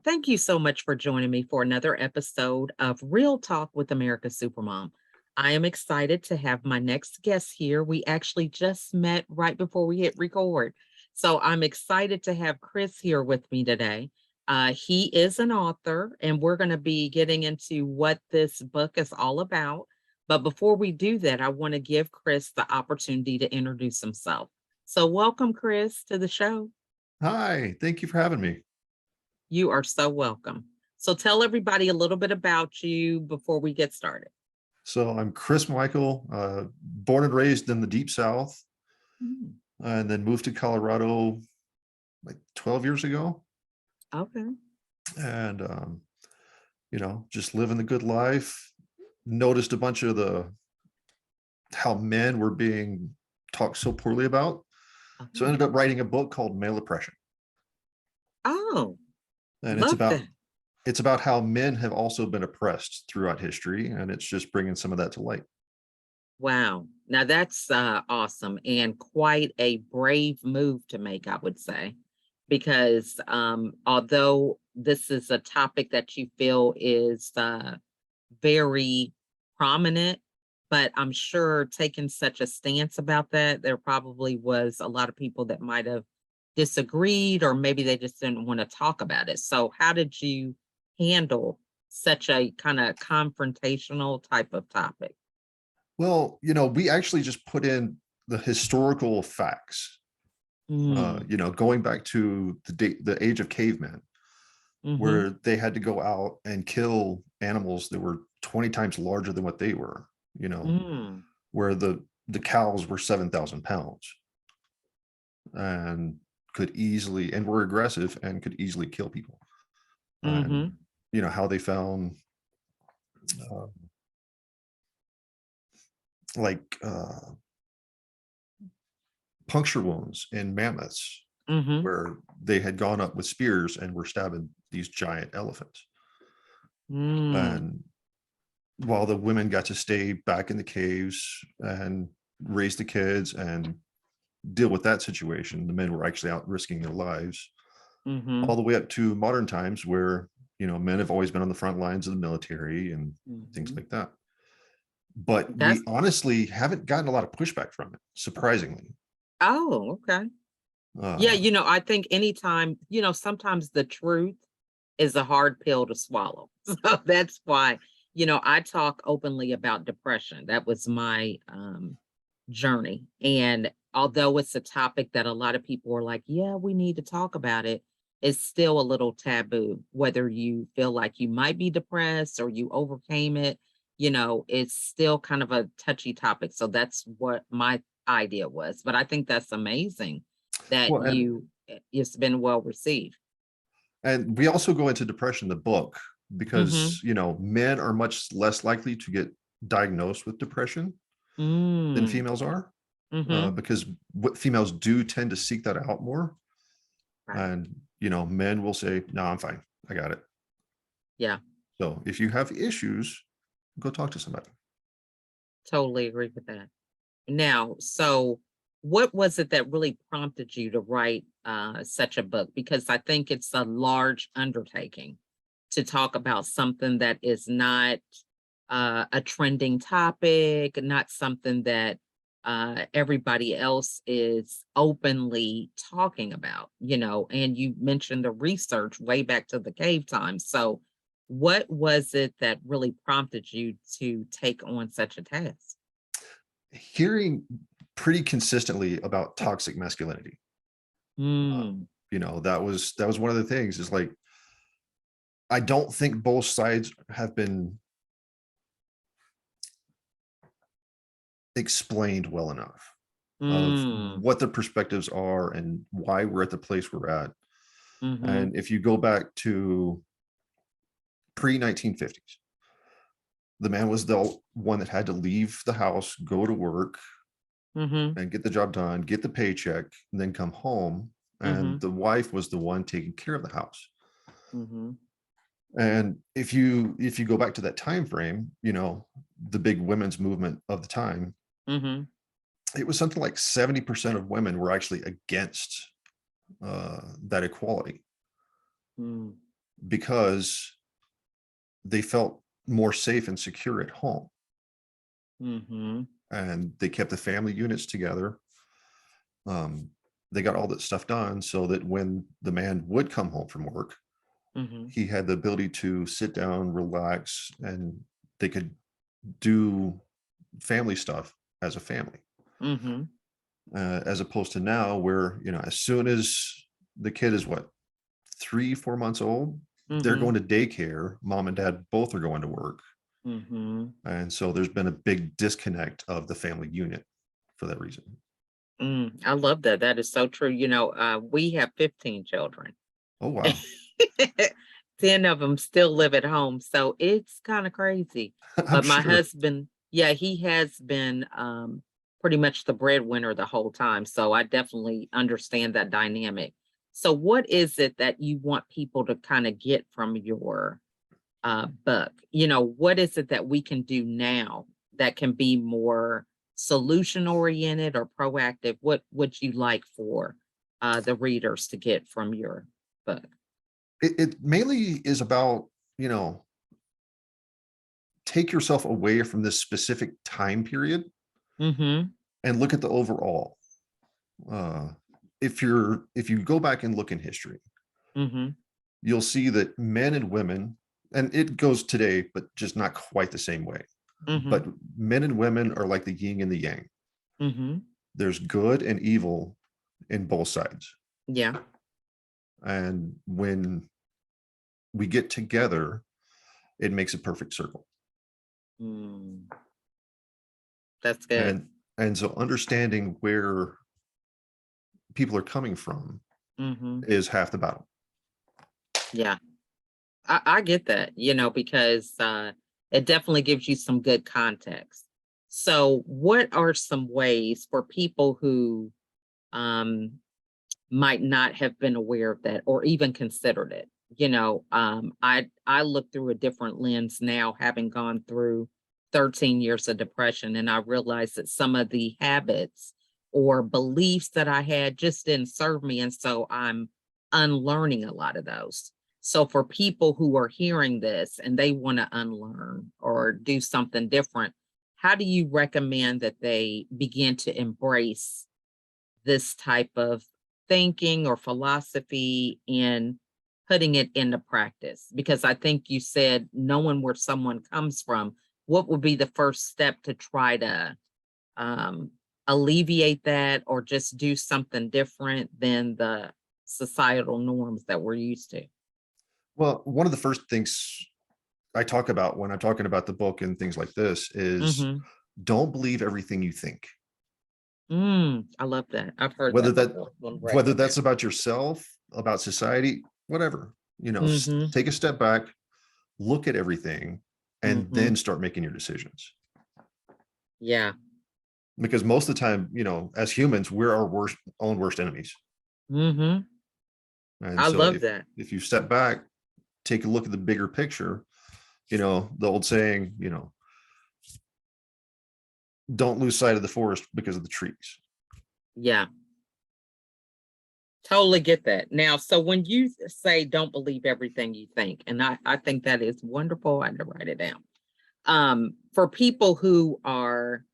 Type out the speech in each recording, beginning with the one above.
Thank you so much for joining me for another episode of Real Talk with America's Supermom. I am excited to have my next guest here. We actually just met right before we hit record. So I'm excited to have Chris here with me today. He is an author, and we're going to be getting into what this book is all about. But before we do that, I want to give Chris the opportunity to introduce himself. So, welcome, Chris, to the show. Hi, thank you for having me. You are so welcome. So tell everybody a little bit about you before we get started. So I'm Chris McMichael, born and raised in the Deep South, Mm, and then moved to Colorado like 12 years ago. okay. And, just living the good life. Noticed a bunch of how men were being talked so poorly about. So I Okay. ended up writing a book called Male Oppression. Oh, And love that. it's about how men have also been oppressed throughout history. And it's just bringing some of that to light. Wow. Now that's awesome and quite a brave move to make, I would say, because although this is a topic that you feel is very prominent, but I'm sure taking such a stance about that, there probably was a lot of people that might have disagreed, or maybe they just didn't want to talk about it. So, how did you handle such a kind of confrontational type of topic? Well, we actually just put in the historical facts, Mm, going back to the age of cavemen, mm-hmm, where they had to go out and kill animals that were 20 times larger than what they were, mm, where the cows were 7,000 pounds and and were aggressive and could easily kill people. And, mm-hmm, how they found uh, like puncture wounds in mammoths mm-hmm, where they had gone up with spears and were stabbing these giant elephants. mm. And while the women got to stay back in the caves and raise the kids and deal with that situation, the men were actually out risking their lives, Mm-hmm. all the way up to modern times where, men have always been on the front lines of the military and things Mm-hmm. like that. But That's we honestly haven't gotten a lot of pushback from it, surprisingly. oh, okay. Yeah, Uh, I think anytime, sometimes the truth is a hard pill to swallow. So that's why, I talk openly about depression. That was my journey. And although it's a topic that a lot of people are like, yeah, we need to talk about it, it's still a little taboo, whether you feel like you might be depressed or you overcame it, it's still kind of a touchy topic. So that's what my idea was. But I think that's amazing that well, and it's been well received. and we also go into depression in the book Mm-hmm. because men are much less likely to get diagnosed with depression than Mm, females are, mm-hmm. because what females do tend to seek that out more. Right. And men will say, no, I'm fine, I got it. Yeah, So if you have issues, go talk to somebody. totally agree with that. Now, so what was it that really prompted you to write such a book? Because I think it's a large undertaking to talk about something that is not a trending topic, not something that everybody else is openly talking about, and you mentioned the research way back to the cave times. So, what was it that really prompted you to take on such a task? Hearing pretty consistently about toxic masculinity, Mm, that was one of the things, is like, I don't think both sides have been explained well enough of mm, what the perspectives are and why we're at the place we're at. mhm, And if you go back to pre-1950s, the man was the one that had to leave the house, go to work, mhm, and get the job done, get the paycheck, and then come home. And mhm, the wife was the one taking care of the house. mhm, And if you go back to that time frame, the big women's movement of the time, mhm, it was something like 70% of women were actually against that equality. mm. because they felt more safe and secure at home, Mm-hmm. and they kept the family units together. They got all that stuff done so that when the man would come home from work, Mm-hmm. he had the ability to sit down, relax, and they could do family stuff as a family. Mm-hmm. As opposed to now, where, as soon as the kid is 3-4 months old, they're Mm-hmm. going to daycare. Mom and dad both are going to work. Mm-hmm. And so there's been a big disconnect of the family unit for that reason. I love that. That is so true. We have 15 children. Oh, wow. 10 of them still live at home. So it's kind of crazy. I'm But my sure. husband, yeah, he has been pretty much the breadwinner the whole time. So I definitely understand that dynamic. So what is it that you want people to kind of get from your book? What is it that we can do now that can be more solution oriented or proactive? What would you like for the readers to get from your book? It mainly is about, take yourself away from this specific time period Mm-hmm. and look at the overall. Uh, if you go back and look in history, Mm-hmm. you'll see that men and women, and it goes today, but just not quite the same way. Mm-hmm. But men and women are like the yin and the yang. Mm-hmm. There's good and evil in both sides. Yeah. And when we get together, it makes a perfect circle. Mm, that's good. And so understanding where people are coming from Mm-hmm. is half the battle. Yeah. I get that, because it definitely gives you some good context. So what are some ways for people who um might not have been aware of that or even considered it? I look through a different lens now, having gone through 13 years of depression, and I realized that some of the habits or beliefs that I had just didn't serve me. And so I'm unlearning a lot of those. So for people who are hearing this and they want to unlearn or do something different, how do you recommend that they begin to embrace this type of thinking or philosophy in putting it into practice? Because I think you said knowing where someone comes from, what would be the first step to try to um, alleviate that or just do something different than the societal norms that we're used to? Well, one of the first things I talk about when I'm talking about the book and things like this is, Mm-hmm. don't believe everything you think. I love that. I've heard Whether that that before. We'll write whether that that's down. about yourself, about society, whatever, Mm-hmm. take a step back, look at everything, and Mm-hmm. then start making your decisions. Yeah. Because most of the time, as humans, we're our worst enemies. Mm-hmm. And I so love if that. if you step back, take a look at the bigger picture, the old saying, don't lose sight of the forest because of the trees. Yeah. Totally get that. Now, so when you say don't believe everything you think, and I think that is wonderful. I had to write it down. For people who are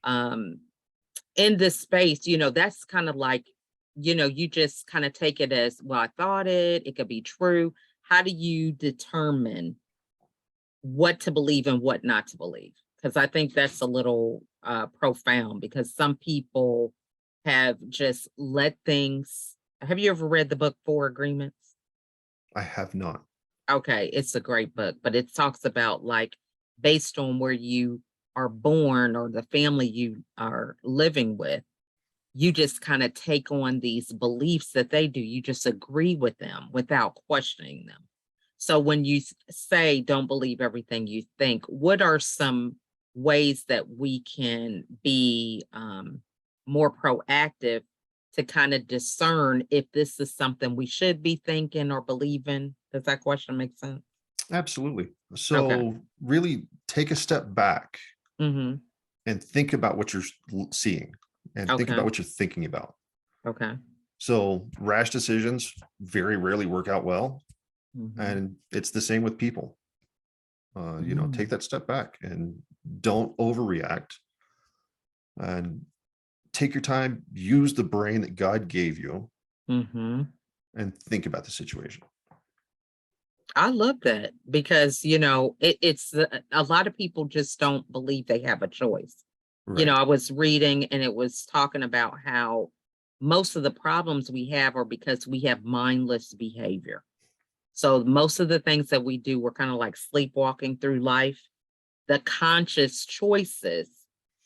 um in this space, that's kind of like, you just kind of take it as, well, I thought it could be true. How do you determine what to believe and what not to believe? Because I think that's a little profound, because some people have just let things. Have you ever read the book Four Agreements? I have not. Okay, it's a great book, but it talks about, like, based on where you are born or the family you are living with, you just kind of take on these beliefs that they do. You just agree with them without questioning them. So when you say don't believe everything you think, what are some ways that we can be more proactive to kind of discern if this is something we should be thinking or believing? Does that question make sense? Absolutely. Okay. So really take a step back Mm-hmm. and think about what you're seeing, and think Okay. about what you're thinking about. Okay. So rash decisions very rarely work out well. Mhm. And it's the same with people. Mm. Take that step back and don't overreact, and take your time, use the brain that God gave you, Mhm. and think about the situation. I love that because, a lot of people just don't believe they have a choice. Right. I was reading and it was talking about how most of the problems we have are because we have mindless behavior. So most of the things that we do, we're kind of like sleepwalking through life. The conscious choices,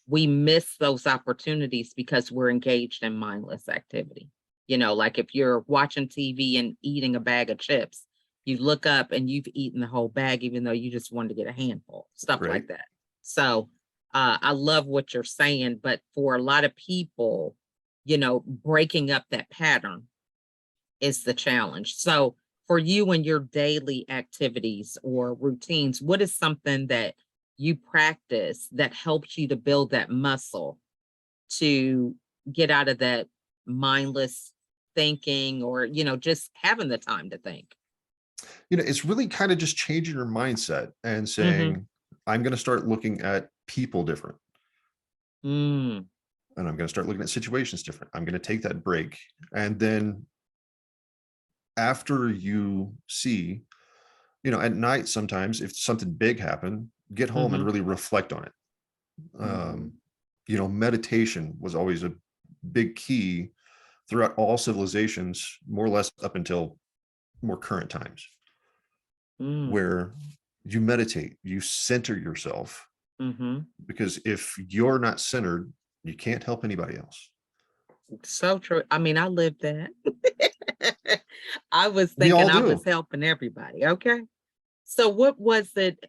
we miss those opportunities because we're engaged in mindless activity. Like if you're watching TV and eating a bag of chips, you look up and you've eaten the whole bag, even though you just wanted to get a handful, stuff Right. like that. So I love what you're saying, but for a lot of people, breaking up that pattern is the challenge. So for you and your daily activities or routines, what is something that you practice that helps you to build that muscle to get out of that mindless thinking or, just having the time to think? It's really kind of just changing your mindset and Mhm. saying, I'm going to start looking at people different. Mm. And I'm going to start looking at situations different. I'm going to take that break. And then after you see, at night, sometimes if something big happened, get home and Mhm. really reflect on it. Um, Mhm. Meditation was always a big key throughout all civilizations, more or less up until more current times, Mm. where you meditate, you center yourself, Mhm. because if you're not centered, you can't help anybody else. So true. I mean, I lived that. I was We thinking all I was do. helping everybody. Okay. So what was it,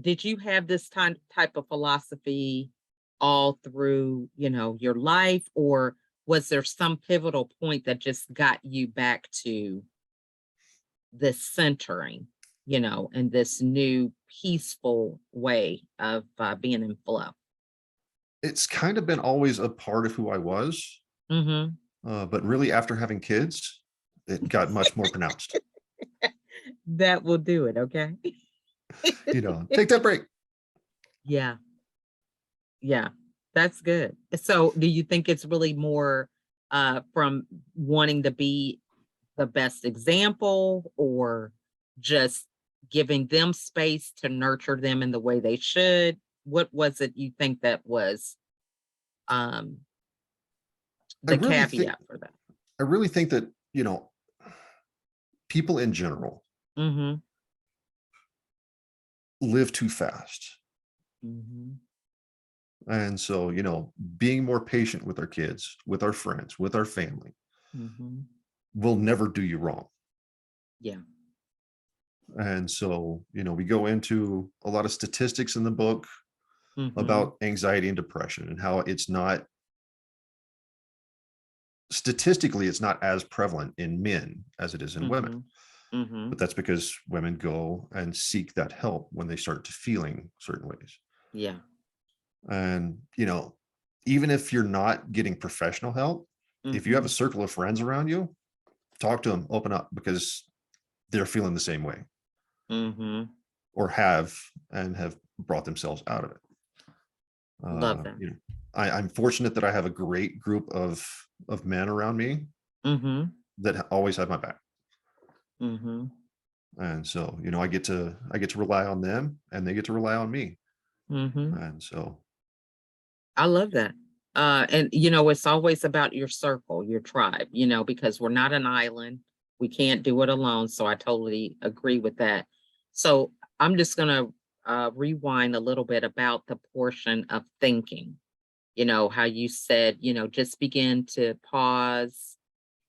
did you have this type of philosophy all through, your life, or was there some pivotal point that just got you back to this centering, and this new peaceful way of being in flow? It's kind of been always a part of who I was, Hmm. but really after having kids, it got much more pronounced. That will do it. Okay. Take that break. Yeah. Yeah, that's good. So do you think it's really more from wanting to be the best example or just giving them space to nurture them in the way they should? What was it you think that was um I the really think caveat for that? I really think that, people in general Mhm. live too fast. Mhm. And so, being more patient with our kids, with our friends, with our family Mhm. will never do you wrong. Yeah. And so, we go into a lot of statistics in the book Mhm. about anxiety and depression, and how it's not statistically, it's not as prevalent in men as it is in women. Mhm. Mhm. But that's because women go and seek that help when they start to feeling certain ways. Yeah. And, even if you're not getting professional help, if you have a Mhm. circle of friends around you, talk to them, open up, because they're feeling the same way, Mhm. or have brought themselves out of it. Love that. I'm fortunate that I have a great group of men around me Mhm. that always have my back. Mhm. And so, I get to rely on them, and they get to rely on me. Mhm. And so, I love that. And it's always about your circle, your tribe, because we're not an island. We can't do it alone. So I totally agree with that. So I'm just going to rewind a little bit about the portion of thinking, how you said, just begin to pause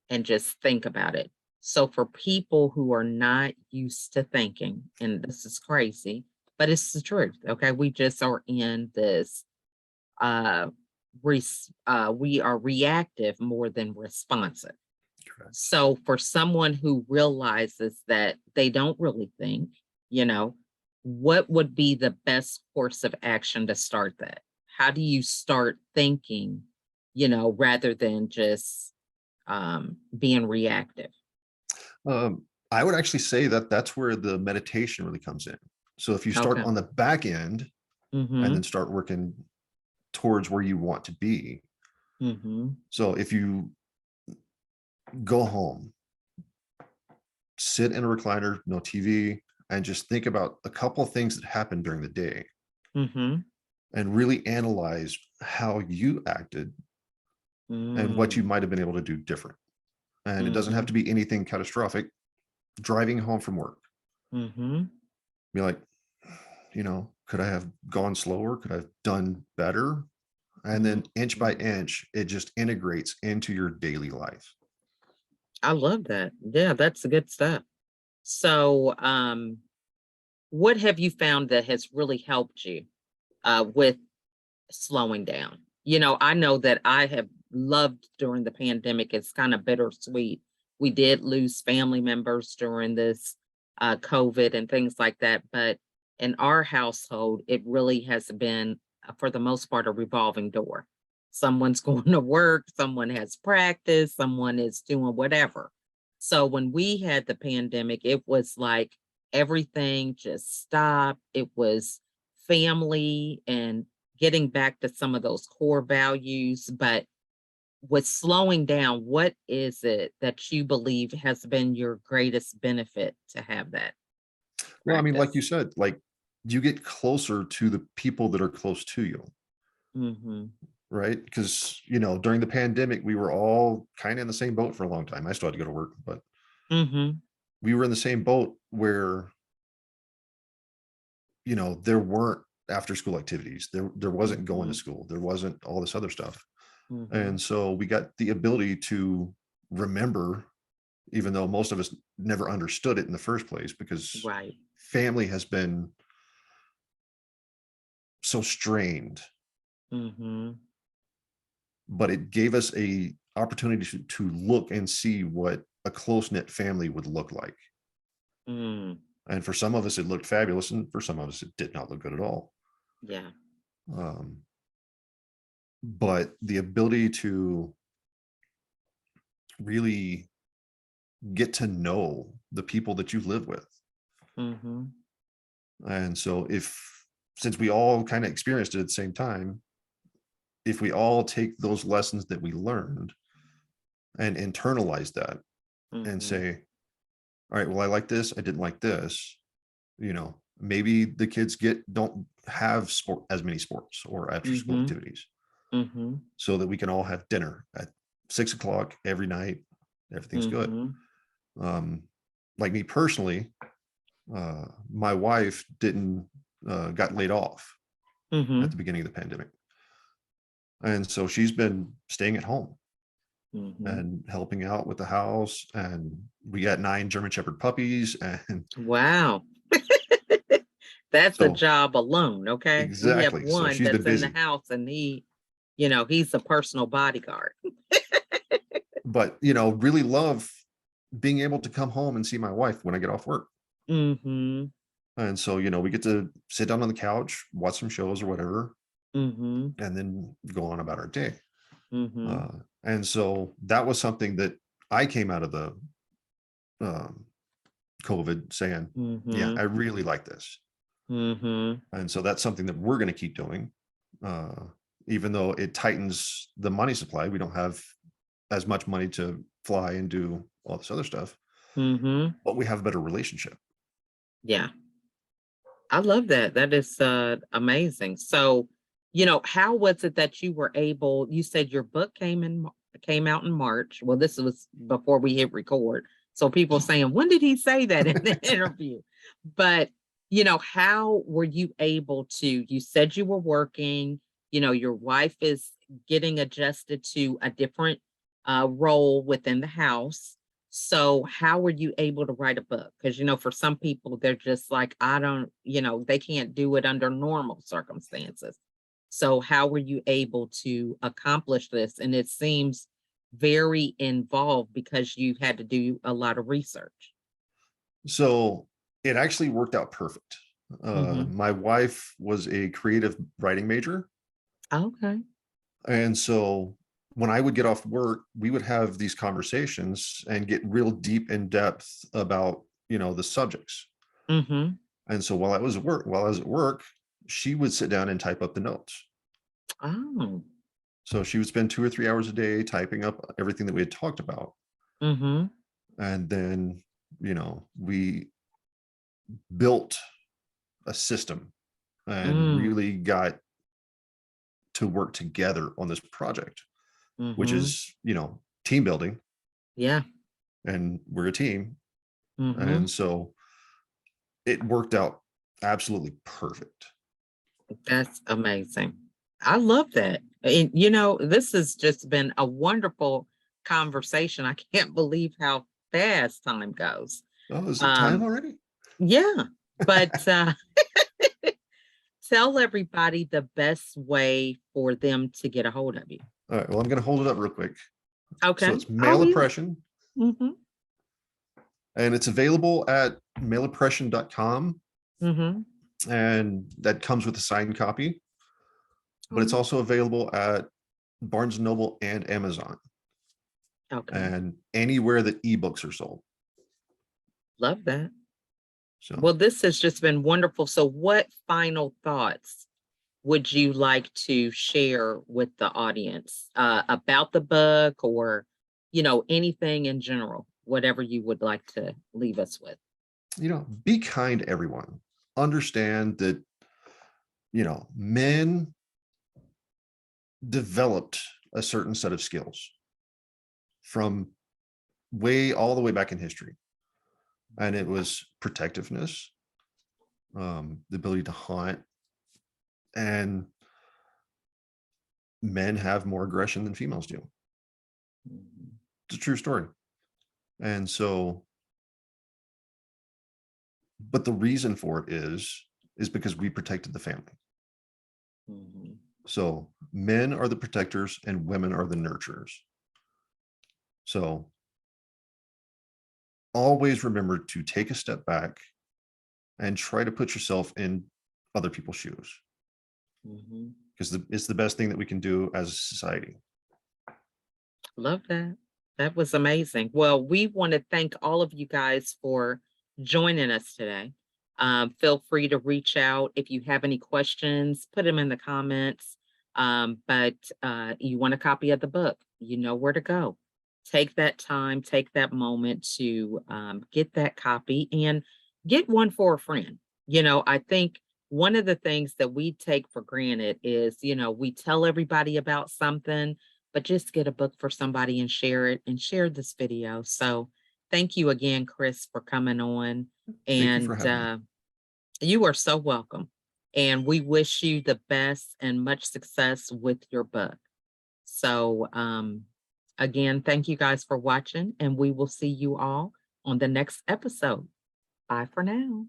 and just think about it. So for people who are not used to thinking, and this is crazy, but it's the truth. Okay. We just are in this uh, we are reactive more than responsive. correct. So for someone who realizes that they don't really think, you know, what would be the best course of action to start that? How do you start thinking, rather than just being reactive? I would actually say that that's where the meditation really comes in. So if you start Okay. on the back end and then Mm-hmm. start working towards where you want to be. Mm-hmm. So if you go home, sit in a recliner, no TV, and just think about a couple of things that happened during the day Mm-hmm. and really analyze how you acted and what you Mm, might have been able to do different. And it doesn't have mm-hmm. to be anything catastrophic. Driving home from work, Mm-hmm. be like, could I have gone slower? Could I have done better? And then inch by Mm-hmm. inch, it just integrates into your daily life. I love that. Yeah, that's the good stuff. So, what have you found that has really helped you with slowing down? I know that I have loved during the pandemic. It's kind of bittersweet. We did lose family members during this COVID and things like that. But in our household, it really has been, for the most part, a revolving door. Someone's going to work, someone has practice, someone is doing whatever. So when we had the pandemic, it was like everything just stopped. It was family and getting back to some of those core values. But with slowing down, what is it that you believe has been your greatest benefit to have that Well, I mean, like you practice? said, like you get closer to the people that are close to you, Mhm. right? Because, during the pandemic, we were all kind of in the same boat for a long time. I still had to go to work, but Mhm. we were in the same boat where, there weren't after school activities. There wasn't going to Mhm. school. There wasn't all this other stuff. Mhm. And so we got the ability to remember, even though most of us never understood it in the first place, because Right. family has been so strained, Mhm. but it gave us a opportunity to look and see what a close-knit family would look like. Mm. And for some of us, it looked fabulous, and for some of us, it did not look good at all. Yeah. Um, but the ability to really get to know the people that you live with. Mhm. And so since we all kind of experienced it at the same time, if we all take those lessons that we learned and internalize that and Mhm. say, all right, well, I like this, I didn't like this, maybe the kids don't have as many sports or after school Mhm. activities, Mhm. so that we can all have dinner at 6 o'clock every night. Everything's good. Mhm. Um, like me personally, my wife didn't got laid off at the Mhm. beginning of the pandemic. And so she's been staying at home Mhm. and helping out with the house. And we got 9 German Shepherd puppies. And Wow. That's a so, job alone, okay? We have exactly. So one she's been that's in the busy. house and he's a personal bodyguard. But, really love being able to come home and see my wife when I get off work. Mhm. And so, we get to sit down on the couch, watch some shows or whatever, Mhm. and then go on about our day. Mhm. And so that was something that I came out of the um, COVID saying, yeah, I Mhm. really like this. Mhm. And so that's something that we're going to keep doing. Uh, Even though it tightens the money supply, we don't have as much money to fly and do all this other stuff, Mhm. but we have a better relationship. Yeah. I love that. That is amazing. So, how was it that you said your book came out in March. Well, this was before we hit record. So people saying, when did he say that in the interview? But, how were you able to, you said you were working, your wife is getting adjusted to a different role within the house. So how were you able to write a book? Because, for some people, they're just like, I don't, they can't do it under normal circumstances. So how were you able to accomplish this? And it seems very involved because you had to do a lot of research. So it actually worked out perfect. Hmm. My wife was a creative writing major. Okay. And so when I would get off work, we would have these conversations and get real deep in depth about, the subjects. Mm-hmm. And so while I was at work, she would sit down and type up the notes. Oh. So she would spend 2 or 3 hours a day typing up everything that we had talked about. Mm-hmm. And then, we built a system and Mm. really got to work together on this project, which Mm-hmm. is, team building, Yeah. and we're a team. Mm-hmm. And so it worked out absolutely perfect. That's amazing. I love that. And this has just been a wonderful conversation. I can't believe how fast time goes. Oh, is it time Um, already? yeah, but tell everybody the best way for them to get a hold of you. All right. Well, I'm going to hold it up real quick. So Okay. it's Oh, Male yeah. Oppression, Mm-hmm. and it's available at maleoppression.com. Mm-hmm. And that comes with a signed copy, but it's Oh, also available at Barnes and Noble and Amazon okay. and anywhere that ebooks are sold. Love that. So, Well, this has just been wonderful. So what final thoughts would you like to share with the audience about the book, or anything in general, whatever you would like to leave us with? be kind to everyone. Understand that, men developed a certain set of skills from all the way back in history. And it was protectiveness, the ability to hunt, and men have more aggression than females do. Mhm. It's a true story. And so, but the reason for it is because we protected the family. Mhm. So men are the protectors and women are the nurturers. So always remember to take a step back and try to put yourself in other people's shoes, Mhm. because it's the best thing that we can do as a society. Love that. That was amazing. Well, we want to thank all of you guys for joining us today. Feel free to reach out if you have any questions, put them in the comments. But you want a copy of the book, you know where to go. Take that time, take that moment to get that copy and get one for a friend. I think one of the things that we take for granted is, we tell everybody about something, but just get a book for somebody and share this video. So thank you again, Chris, for coming on. Thank you for And having me. you are so welcome. And we wish you the best and much success with your book. So again, thank you guys for watching, and we will see you all on the next episode. Bye for now.